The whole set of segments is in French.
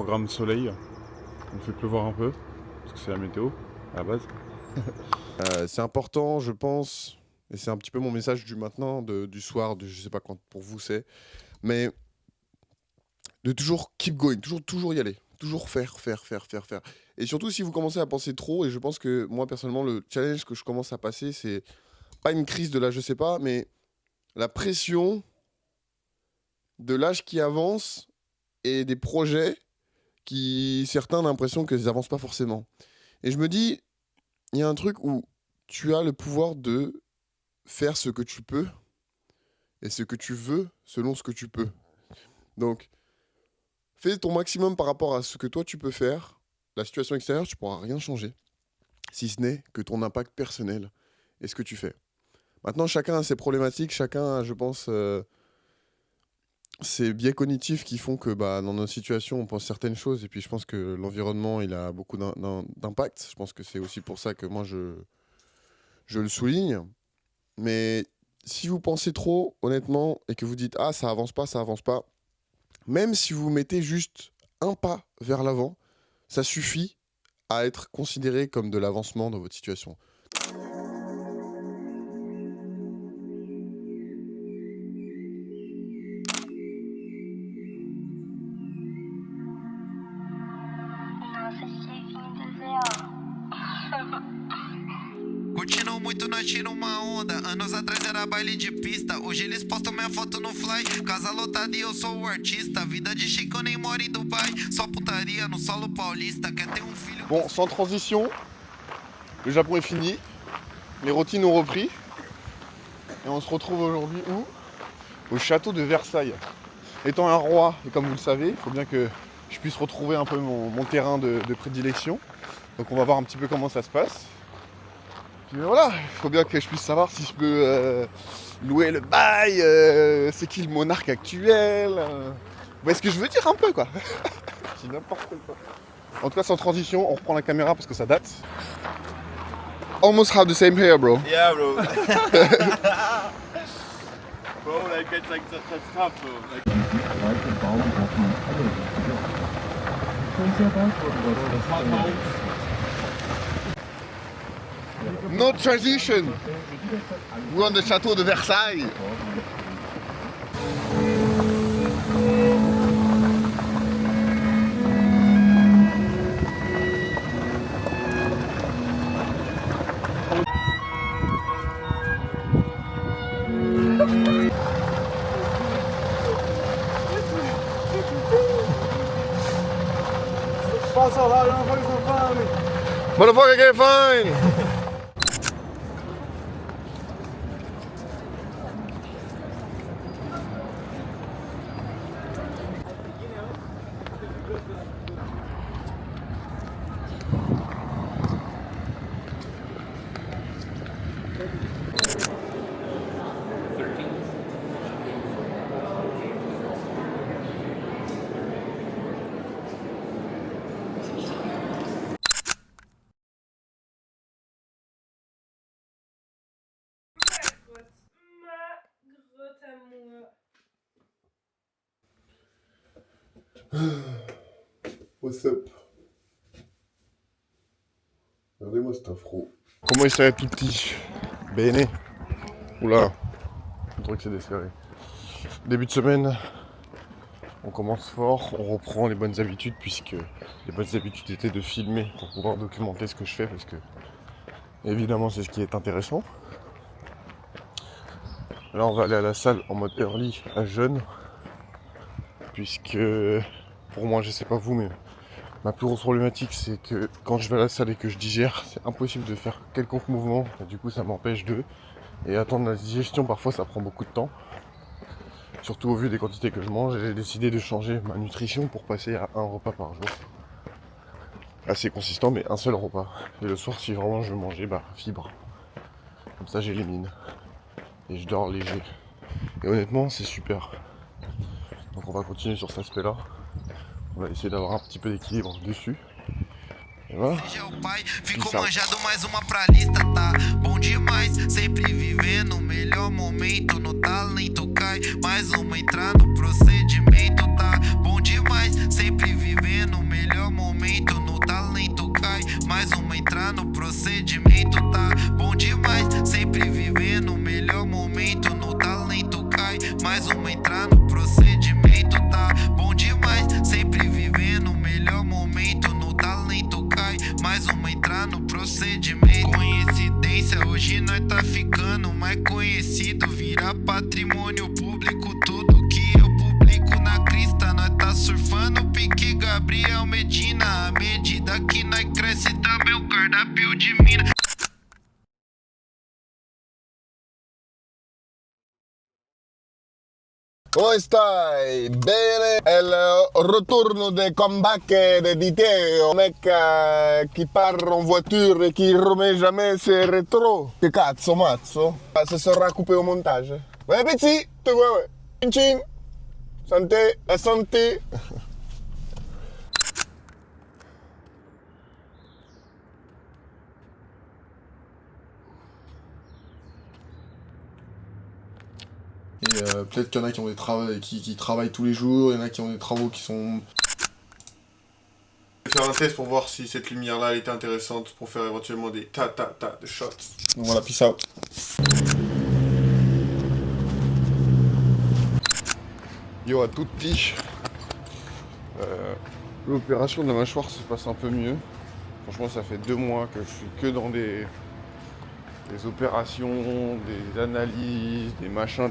programme soleil. On fait pleuvoir un peu, parce que c'est la météo, à la base. C'est important, je pense, et c'est un petit peu mon message du matin, du soir, je sais pas quand pour vous c'est, mais de toujours keep going, toujours y aller, toujours faire. Et surtout si vous commencez à penser trop, et je pense que moi personnellement, le challenge que je commence à passer, c'est pas une crise de l'âge, je sais pas, mais la pression de l'âge qui avance et des projets qui, certains, ont l'impression qu'ils avancent pas forcément. Et je me dis, il y a un truc où tu as le pouvoir de faire ce que tu peux et ce que tu veux selon ce que tu peux. Donc, fais ton maximum par rapport à ce que toi tu peux faire. La situation extérieure, tu pourras rien changer, si ce n'est que ton impact personnel et ce que tu fais. Maintenant, chacun a ses problématiques, chacun a, je pense, ces biais cognitifs qui font que dans nos situations, on pense certaines choses. Et puis, je pense que l'environnement, il a beaucoup d'impact. Je pense que c'est aussi pour ça que moi, je le souligne. Mais si vous pensez trop, honnêtement, et que vous dites « Ah, ça avance pas », même si vous mettez juste un pas vers l'avant, ça suffit à être considéré comme de l'avancement dans votre situation. Curtindo muito, nós tira uma onda. Anos atrás era baile de pista. Hoje eles postam minha foto no fly. Casa lotada e eu sou o artista. Vida de chico, nem moro em Dubai. Só putaria no solo paulista. Quer ter um filho. Bon, sans transition, le Japon est fini. Les routines ont repris. Et on se retrouve aujourd'hui où ? Au château de Versailles. Étant un roi, et comme vous le savez, il faut bien que je puisse retrouver un peu mon terrain de prédilection. Donc on va voir un petit peu comment ça se passe. Puis voilà, il faut bien que je puisse savoir si je peux louer le bail, c'est qui le monarque actuel. Vous voyez ce que je veux dire un peu quoi. C'est n'importe quoi. En tout cas sans transition, on reprend la caméra parce que ça date. Almost have the same hair bro. Yeah, bro. Bro, like it's like that's tough, bro. Like... No transition. We're on the château de Versailles. Motherfucker get fine. What's up? Regardez-moi cet afro. Comment il serait tout petit? Bene. Oula. Je trouve que c'est desserré. Début de semaine, on commence fort, on reprend les bonnes habitudes puisque les bonnes habitudes étaient de filmer pour pouvoir documenter ce que je fais parce que évidemment c'est ce qui est intéressant. Là on va aller à la salle en mode early à jeûne puisque pour moi je sais pas vous mais ma plus grosse problématique c'est que quand je vais à la salle et que je digère c'est impossible de faire quelconque mouvement et du coup ça m'empêche de et attendre la digestion parfois ça prend beaucoup de temps. Surtout au vu des quantités que je mange, j'ai décidé de changer ma nutrition pour passer à un repas par jour. Assez consistant, mais un seul repas. Et le soir, si vraiment je veux manger, fibre. Comme ça, j'élimine. Et je dors léger. Et honnêtement, c'est super. Donc on va continuer sur cet aspect-là. On va essayer d'avoir un petit peu d'équilibre dessus. E voilà. Ficou manjado mais uma pra lista, tá? Bom demais, sempre vivendo o melhor momento. No talento cai, mais uma entrar no procedimento, tá? Bom demais, sempre vivendo entrar no procedimento, tá bom demais. Sempre vivendo o melhor momento, no talento cai. Mais uma entrar no procedimento. Coincidência, hoje nós tá ficando mais conhecido. Virar patrimônio público, tudo que eu publico na crista. Nós tá surfando, pique Gabriel Medina. À medida que nós cresce também o cardápio de mina. Come stai? Bene? È il retourno des comebacks de Diteo, mec qui part en voiture et qui remet jamais ses rétros. Che cazzo, mazzo? Ça sera coupé au montage. Bon appétit, te vois, ouais. Chin chin. Santé, la santé. Et peut-être qu'il y en a qui ont des travaux qui travaillent tous les jours, il y en a qui ont des travaux qui sont... Je vais faire un test pour voir si cette lumière-là elle était intéressante pour faire éventuellement des ta de shots. Donc voilà, peace out. Yo à tutti. L'opération de la mâchoire se passe un peu mieux. Franchement, ça fait 2 mois que je suis que dans des opérations, des analyses, des machins.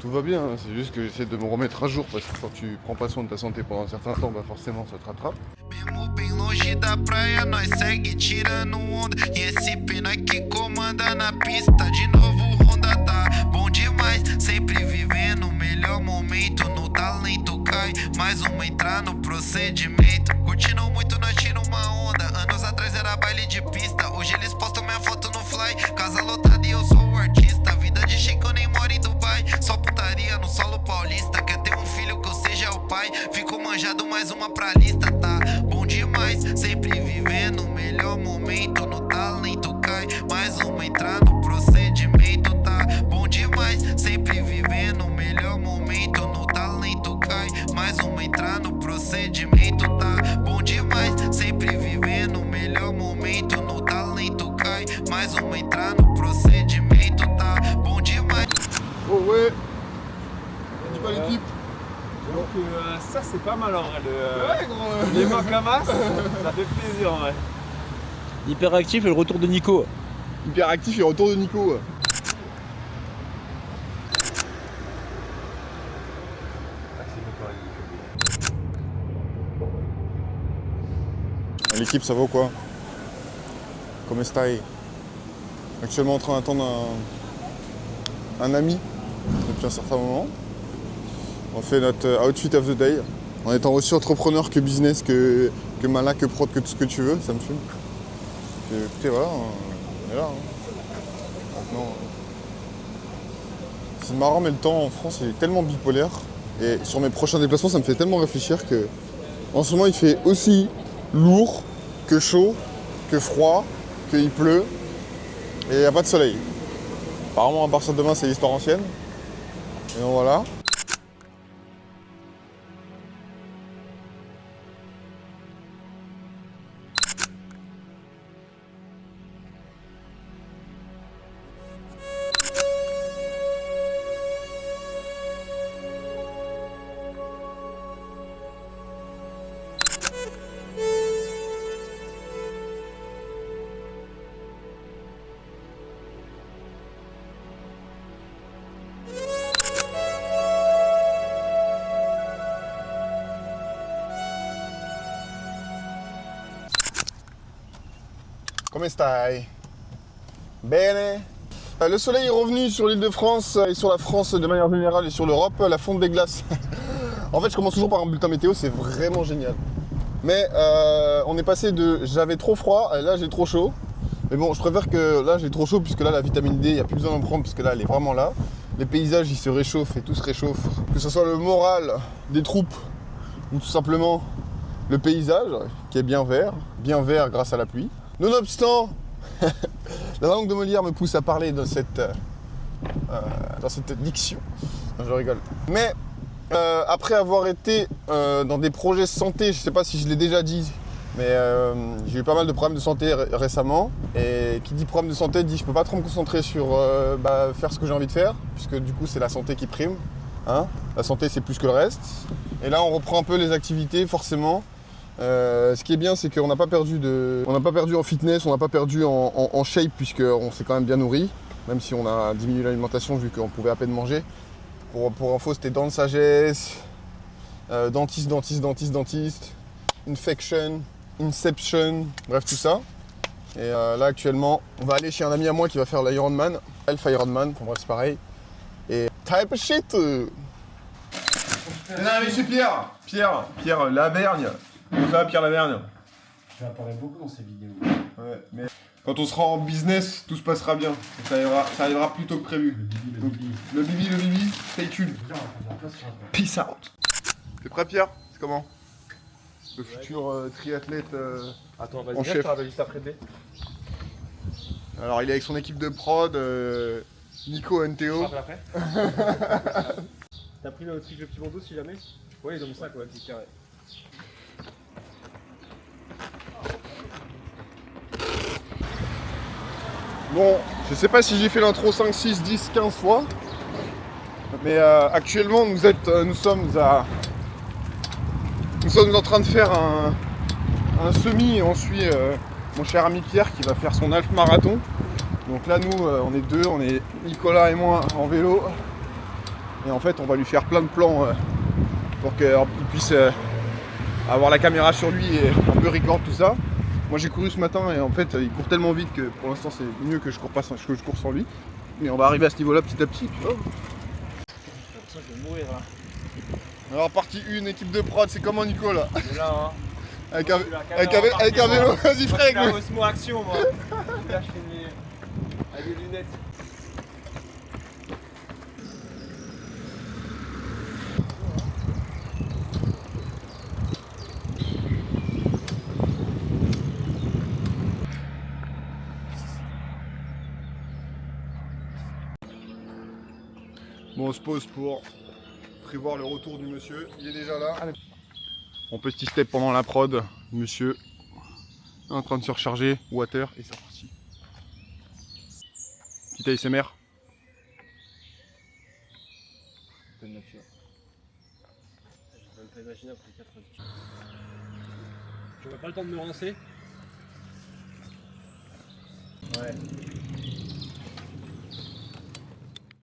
Tout va bien, hein, c'est juste que j'essaie de me remettre à jour parce que quand tu prends pas soin de ta santé pendant un certain temps, bah forcément ça te rattrape. Mesmo bem longe da praia, nós segue tirando onda. E esse pena que comanda na pista, de novo Honda tá bom demais. Sempre vivendo o melhor momento, no talento cai. Mais uma entrar no procedimento. Curtindo muito, nós tira uma onda. Anos atrás era baile de pista, hoje eles postam minha foto no fly. Casa lotada e eu sou o artista. Vida de chique, eu nem moro em Dubai. Só putaria no solo paulista. Quer ter um filho que eu seja o pai. Ficou manjado, mais uma pra lista, tá bom demais. Sempre vivendo o melhor momento, no talento cai. Mais uma entrar no procedimento, tá bom demais. Sempre vivendo o melhor momento, no talento cai. Mais uma entrar no procedimento, tá bom demais. Sempre vivendo o melhor momento, no talento cai. Mais uma entrar no procedimento, tá bom demais. Oh ouais. Dis pas l'équipe. Donc ça c'est pas mal en vrai. Ouais gros. Les mains camas, ça fait plaisir en vrai. Hyperactif et le retour de Nico. Hyperactif et retour de Nico. L'équipe, ça va ou quoi? Comment stai? Actuellement en train d'attendre un ami depuis un certain moment. On fait notre outfit of the day en étant aussi entrepreneur que business, que malin, que prod, que tout ce que tu veux, ça me fume. Puis, écoutez, voilà, on est là. Maintenant, c'est marrant, mais le temps en France il est tellement bipolaire. Et sur mes prochains déplacements, ça me fait tellement réfléchir que en ce moment il fait aussi lourd que chaud, que froid, qu'il pleut et il n'y a pas de soleil. Apparemment à partir de demain c'est l'histoire ancienne. Et donc voilà. Come stai? Bene? Le soleil est revenu sur l'île de France et sur la France de manière générale et sur l'Europe, la fonte des glaces. En fait, je commence toujours par un bulletin météo, c'est vraiment génial. Mais on est passé de j'avais trop froid et là j'ai trop chaud. Mais bon, je préfère que là j'ai trop chaud puisque là la vitamine D, il n'y a plus besoin d'en prendre puisque là elle est vraiment là. Les paysages ils se réchauffent et tout se réchauffe. Que ce soit le moral des troupes ou tout simplement le paysage qui est bien vert grâce à la pluie. Nonobstant, la langue de Molière me pousse à parler dans cette diction. Non, je rigole. Mais après avoir été dans des projets santé, je ne sais pas si je l'ai déjà dit, mais j'ai eu pas mal de problèmes de santé récemment. Et qui dit problème de santé dit je peux pas trop me concentrer sur faire ce que j'ai envie de faire, puisque du coup c'est la santé qui prime. Hein, la santé, c'est plus que le reste. Et là, on reprend un peu les activités, forcément. Ce qui est bien, c'est qu'on n'a pas perdu en fitness, on n'a pas perdu en shape, puisqu'on s'est quand même bien nourri, même si on a diminué l'alimentation vu qu'on pouvait à peine manger. Pour info, c'était dents de sagesse, dentiste, infection, inception, bref, tout ça. Et là, actuellement, on va aller chez un ami à moi qui va faire l'Ironman, Elf Ironman, bref, c'est pareil. Et type of shit. Non, monsieur Pierre, Lavergne. Comment ça va, Pierre Lavergne? Tu apparais beaucoup dans ces vidéos. Ouais, mais quand on sera en business, tout se passera bien. Ça arrivera plus tôt que prévu. Le bibi, stay tuned. Peace out. T'es prêt, Pierre? C'est comment? Le futur triathlète Attends, en chef. vas-y, juste après B. Alors, il est avec son équipe de prod, Nico NTO. Après. T'as pris le petit bandeau si jamais? Oui, dans mon sac, ouais, c'est carré. Bon, je sais pas si j'ai fait l'intro 5, 6, 10, 15 fois. Mais actuellement, nous sommes en train de faire un semi et on suit mon cher ami Pierre qui va faire son half marathon. Donc là, nous, on est deux, on est Nicolas et moi en vélo. Et en fait, on va lui faire plein de plans pour qu'il puisse avoir la caméra sur lui et un peu record tout ça. Moi, j'ai couru ce matin et en fait, il court tellement vite que pour l'instant, c'est mieux que je cours sans lui. Mais on va arriver à ce niveau-là petit à petit. J'ai l'impression que je vais mourir là. Alors, partie 1, équipe de prod, c'est comment Nico là? C'est là, hein. Avec un vélo, vas-y frère, avec le... Osmo Action, moi. Là, je fais avec des lunettes. Bon, on se pose pour prévoir le retour du monsieur. Il est déjà là. On peut petit step pendant la prod. Monsieur est en train de se recharger. Water et c'est reparti. Petit ASMR. Pleine nature. Je vais même pas imaginer après 4 heures. J'aurais pas le temps de me rincer. Ouais.